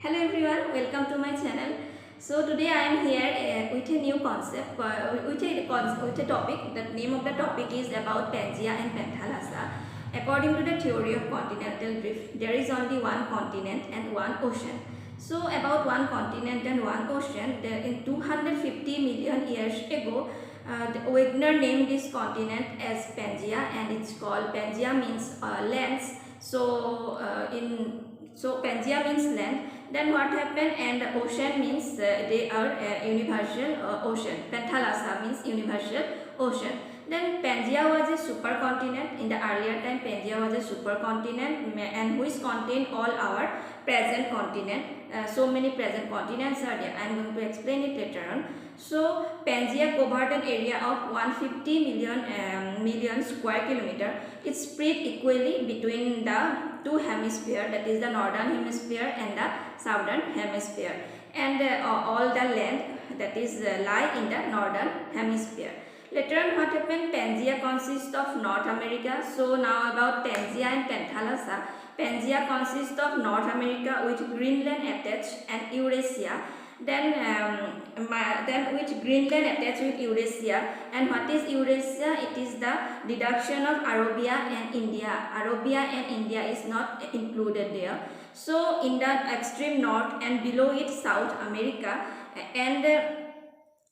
Hello everyone, welcome to my channel. So today I am here with a new concept, with a topic. The name of the topic is about Pangea and Panthalassa. According to the theory of continental drift, there is only one continent and one ocean. So about one continent and one ocean, in 250 million years ago, Wagner named this continent as Pangea, and it's called Pangea means lands. So Pangea means land. Then what happened? And ocean means they are universal ocean. Panthalassa means universal ocean. Then Pangea was a supercontinent. In the earlier time, Pangea was a supercontinent and which contained all our present continent. So many present continents are there. I am going to explain it later on. So Pangea covered an area of 150 million square kilometer. It's spread equally between the two hemispheres, that is the northern hemisphere and the southern hemisphere, and all the land that is lie in the northern hemisphere. Later on, what happened? Pangea consists of North America. So now about Pangea and Panthalassa. Pangea consists of North America with Greenland attached and Eurasia. Then with Greenland attached with Eurasia. And what is Eurasia? It is the deduction of Arabia and India. Arabia and India is not included there. So in the extreme north and below it South America and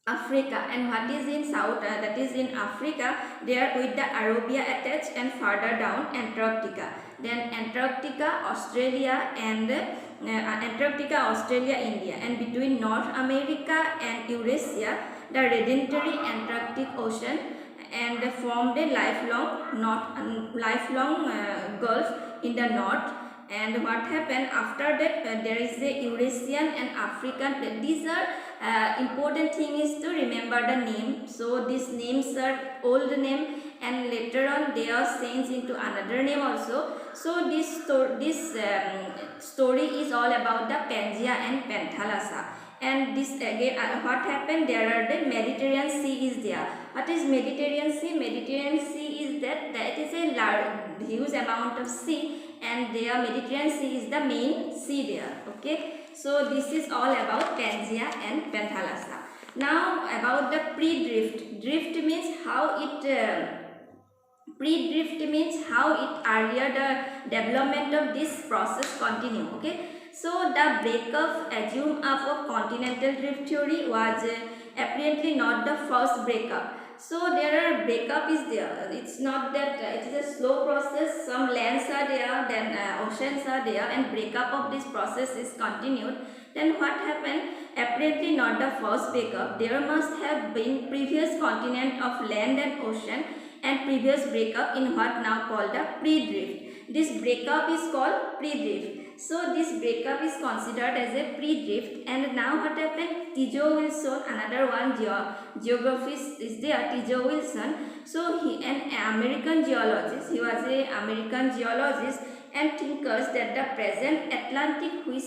Africa. And what is in south, that is in Africa, there with the Arabia attached, and further down Antarctica. Then Antarctica, Australia, and India, and between North America and Eurasia, the redentary Antarctic Ocean, and formed a lifelong gulf in the north. And what happened after that? There is the Eurasian and African. These are important thing is to remember the name. So these names are old name, and later on they are changed into another name also. So this story is all about the Pangea and Panthalassa. And this again, what happened? There are the Mediterranean Sea is there. What is Mediterranean Sea? Mediterranean Sea is that is a large, huge amount of sea, and there Mediterranean Sea is the main sea there. Okay, so this is all about Pangea and Panthalassa. Now about the pre-drift. Drift means how it. Pre-drift means how it earlier the development of this process continue. Okay, so the breakup assumed of continental drift theory was apparently not the first breakup. So there are breakup is there. It's not that it is a slow process. Some lands are there, then oceans are there, and breakup of this process is continued. Then what happened? Apparently not the first breakup. There must have been previous continent of land and ocean, and previous breakup in what now called the pre-drift. This breakup is called pre-drift. So this breakup is considered as a pre-drift. And now what happened? T.J. Wilson, another one geographist is there, T.J. Wilson. So he an American geologist. He was an American geologist and thinkers that the present Atlantic which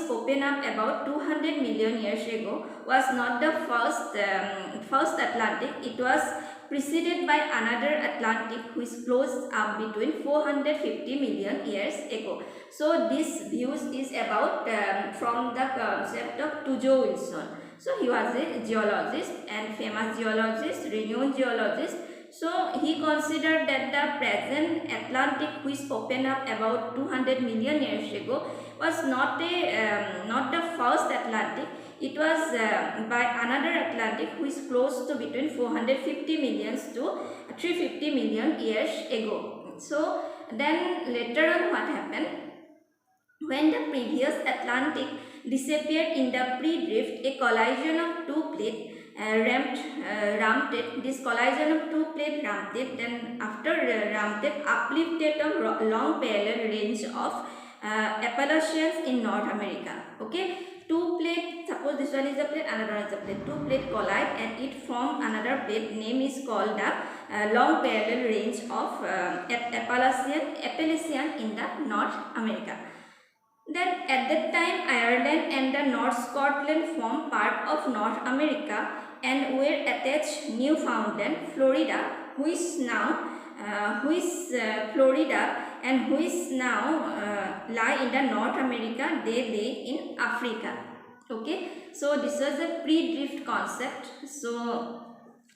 opened up about 200 million years ago was not the first Atlantic. It was preceded by another Atlantic which closed up between 450 million years ago. So this views is about from the concept of T.J. Wilson. So he was a geologist and famous geologist, renowned geologist. So he considered that the present Atlantic which opened up about 200 million years ago was not the first Atlantic. It was by another Atlantic which close to between 450 million to 350 million years ago. So then later on what happened? When the previous Atlantic disappeared in the pre-drift, a collision of two plates ramped it. This collision of two plates ramped it. Then after ramped it, uplifted a long parallel range of Appalachians in North America. Okay, two plates, suppose this one is a plate, another one is a plate. Two plates collide and it form another plate. Name is called the long parallel range of Appalachian in the North America. Then at that time Ireland and the North Scotland formed part of North America and were attached Newfoundland, Florida, which Florida and which now lie in the North America, they lay in Africa. Okay, so this is a pre-drift concept. So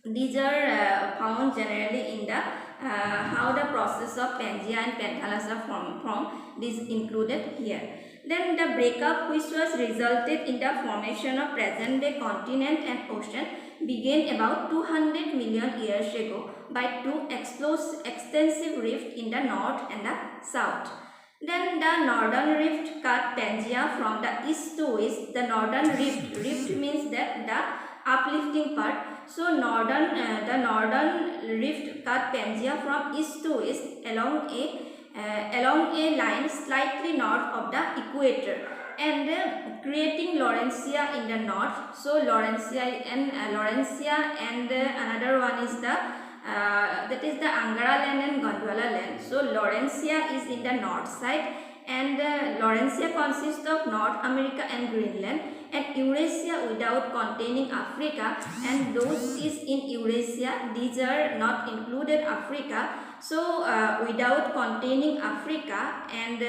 these are found generally in the how the process of Pangea and Panthalassa from this included here. Then the breakup, which was resulted in the formation of present-day continent and ocean, began about 200 million years ago by two extensive rifts in the north and the south. Then the northern rift cut Pangea from the east to west. The northern rift means that the uplifting part. So the northern rift cut Pangea from east to west along a line slightly north of the equator, and creating Laurentia in the north. So Laurentia and another one is the that is the Angara land and Gondwana land. So Laurentia is in the north side, and Laurentia consists of North America and Greenland, and Eurasia without containing Africa, and those is in Eurasia, these are not included Africa. So without containing Africa, and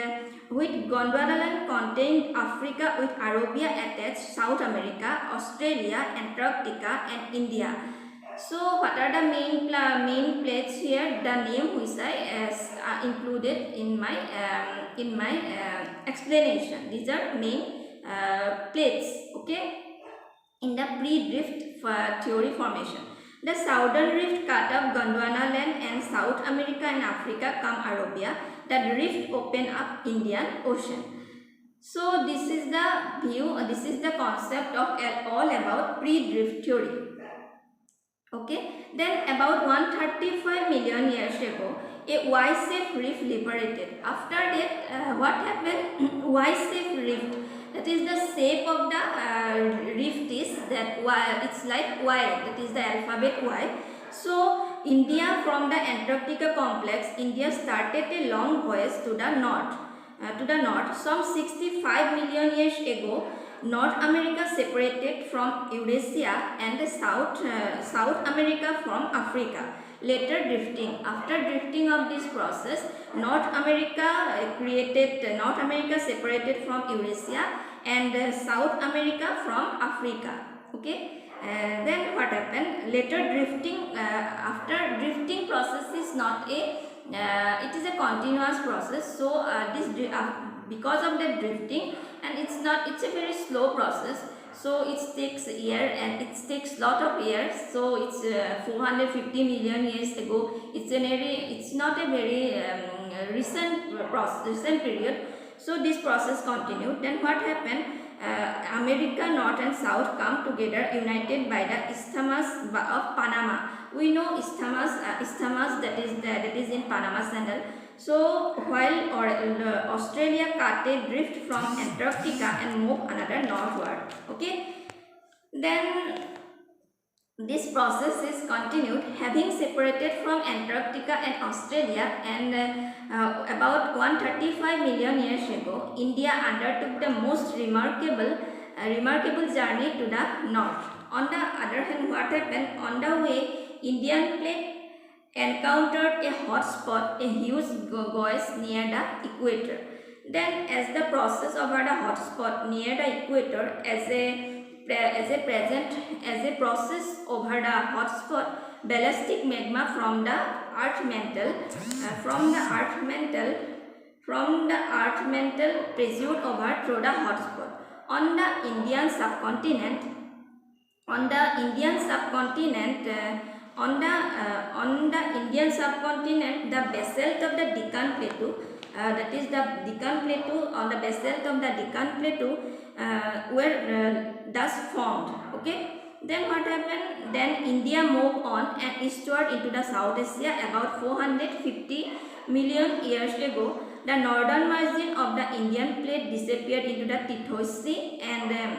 with Gondwanaland contained Africa with Arabia attached, South America, Australia, Antarctica, and India. So what are the main plates here? The name which I included in my explanation. These are main plates. Okay, in the pre-drift theory formation. The southern rift cut off Gondwana land and South America and Africa come Arabia. The rift open up Indian Ocean. So this is the view. This is the concept of all about pre-drift theory. Okay, then about 135 million years ago, a Y-shaped rift liberated. After that, what happened? Y-shaped rift. That is the shape of the rift is that Y. It's like Y. That is the alphabet Y. So India from the Antarctica complex, India started a long voyage to the north. Some 65 million years ago, North America separated from Eurasia and the South America from Africa. Later drifting. After drifting of this process, North America separated from Eurasia and South America from Africa. Okay. Then what happened? Later drifting. After drifting process is not a it is a continuous process. So because of the drifting, and it's a very slow process, so it takes a year and it takes lot of years. So it's 450 million years ago. It's not a very recent period. So this process continued. Then what happened? America North and South come together, united by the Isthmus of Panama. We know Isthmus that is in Panama Canal. So while Australia cut a drift from Antarctica and moved another northward. Okay, then this process is continued, having separated from Antarctica and Australia, and about 135 million years ago, India undertook the most remarkable journey to the north. On the other hand, what happened? On the way, Indian plate encountered a hot spot, a huge gauge near the equator. Then, as the process over the hot spot near the equator, as a process over the hot spot, ballistic magma from the earth mantle pressured over through the hot spot on the Indian subcontinent. On the Indian subcontinent, the basalt of the Deccan Plateau, that is the Deccan Plateau, on the basalt of the Deccan Plateau were thus formed. Okay. Then what happened? Then India moved on and eastward into the South Asia about 450 million years ago. The northern margin of the Indian plate disappeared into the Tethys Sea and the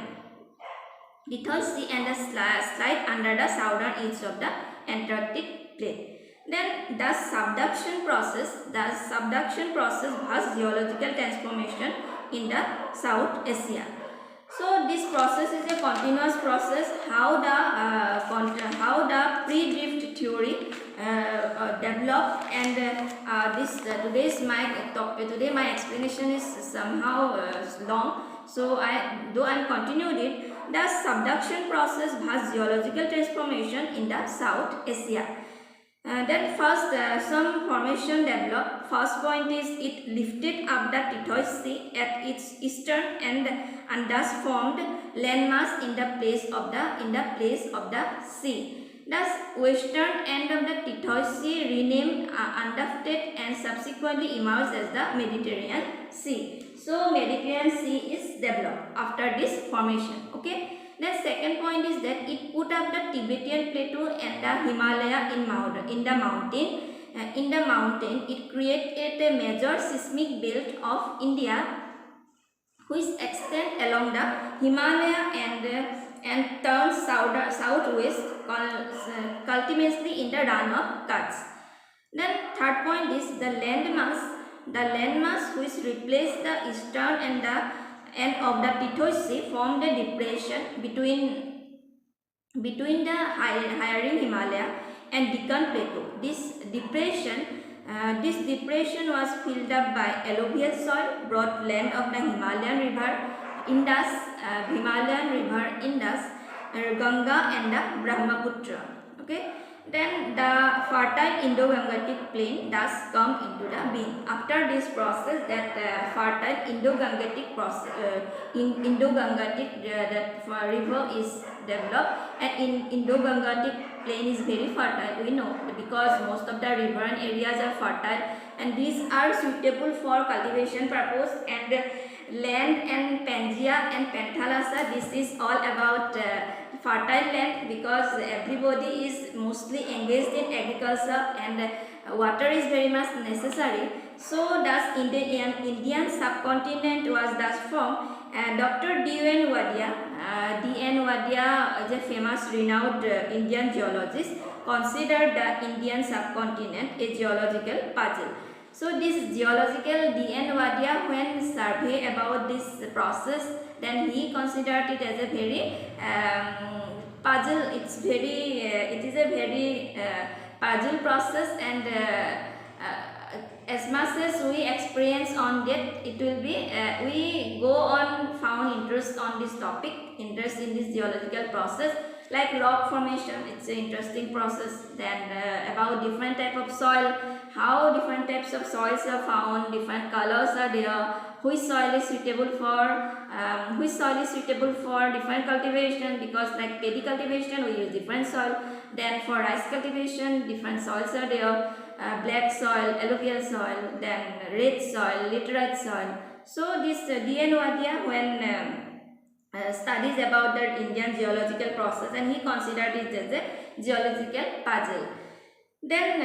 slide under the southern edge of the Antarctic plate. Then the subduction process was geological transformation in the South Asia. So this process is a continuous process. How the pre-drift theory developed, and today my explanation is somehow long. So though I continued it, the subduction process has geological transformation in the South Asia. Then first some formation developed. First point is it lifted up the Tethys Sea at its eastern end and thus formed landmass in the place of the sea. Thus western end of the Tethys Sea renamed undefted and subsequently emerged as the Mediterranean Sea. So Mediterranean Sea is developed after this formation. Okay. Then second point is that it put up the Tibetan Plateau and the Himalaya in the mountain. In the mountain, it created a major seismic belt of India, which extend along the Himalaya and turns southwest, ultimately in the run of Kutch. Then third point is the landmass. The landmass which replaced the eastern and the end of the Tethys Sea formed a depression between the hiring Himalaya and Deccan Plateau. This depression was filled up by alluvial soil, broad land of the Himalayan river Indus, Ganga and the Brahmaputra. Okay. Then the fertile Indo-Gangetic plain thus come into the being. After this process, that fertile Indo-Gangetic river is developed, and in Indo-Gangetic plain is very fertile. We know because most of the riverine areas are fertile, and these are suitable for cultivation purpose. And land and Pangea and Panthalassa, this is all about fertile land, because everybody is mostly engaged in agriculture and water is very much necessary. So thus Indian subcontinent was thus formed. Dr. D.N. Wadia is a famous renowned Indian geologist, considered the Indian subcontinent a geological puzzle. So this geological D.N. Wadia, when survey about this process, then he considered it as a very puzzle. It is a very puzzle process, and as much as we experience on that, it will be we go on found interest on this topic, interest in this geological process, like rock formation. It's an interesting process. Then about different type of soil, how different types of soils are found, different colors are there, which soil is suitable for different cultivation, because like paddy cultivation we use different soil. Then for rice cultivation, different soils are there, black soil, alluvial soil, then red soil, laterite soil. So this D.N. Wadia, when studies about the Indian geological process, and he considered it as a geological puzzle. Then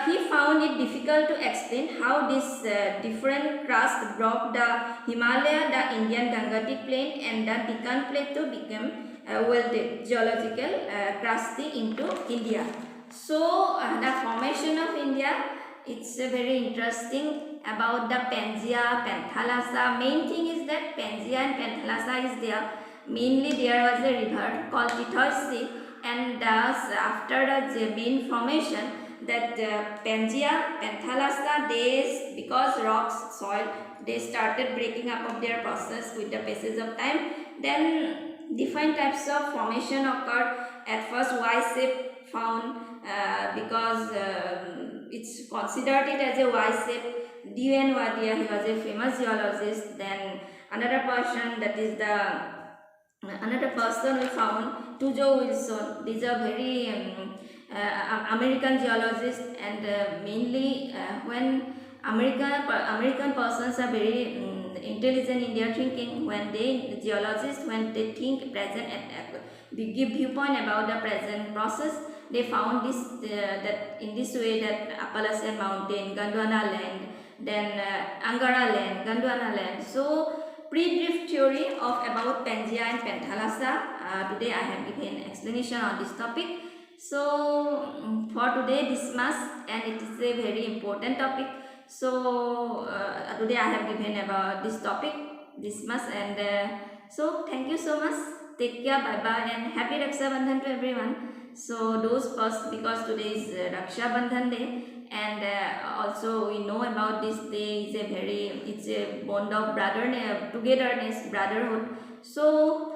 he found it difficult to explain how this different crust broke the Himalaya, the Indian Gangetic plain and the Deccan Plateau became welded geological crusty into India. So the formation of India, it's very interesting about the Pangea, Panthalassa. Main thing is that Pangea and Panthalassa is there. Mainly there was a river called Tethys Sea, and thus after the main formation, that Pangea, Panthalassa, because rocks, soil, they started breaking up of their process with the passage of time. Then different types of formation occurred. At first Y-shape found, because it's considered it as a Y-shape. D.N. Wadia, he was a famous geologist. Then another person we found, Wilson. These are very American geologists, and mainly when American persons are very intelligent in their thinking. When geologists, when they think present and give viewpoint about the present process, they found this that in this way, that Appalachian Mountain, Gondwana land, then Angara land, Gondwana land. So pre-drift theory of about Pangea and Panthalassa. Today I have given explanation on this topic. So for today this much, and it is a very important topic. So today I have given about this topic this much, and so thank you so much. Take care, bye bye, and happy Raksha Bandhan to everyone. So those first, because today is Raksha Bandhan day, and also we know about this day is it's a bond of togetherness, brotherhood. So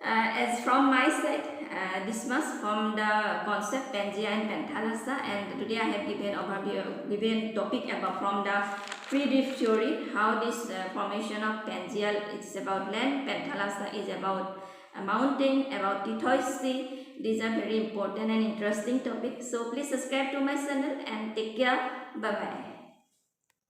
as from my side, this much from the concept Pangea and Panthalassa, and today I have given topic about from the pre-drift theory, how this formation of Pangea is about land, Panthalassa is about a mountain, about Tethys Sea. These are very important and interesting topics. So please subscribe to my channel and take care. Bye bye.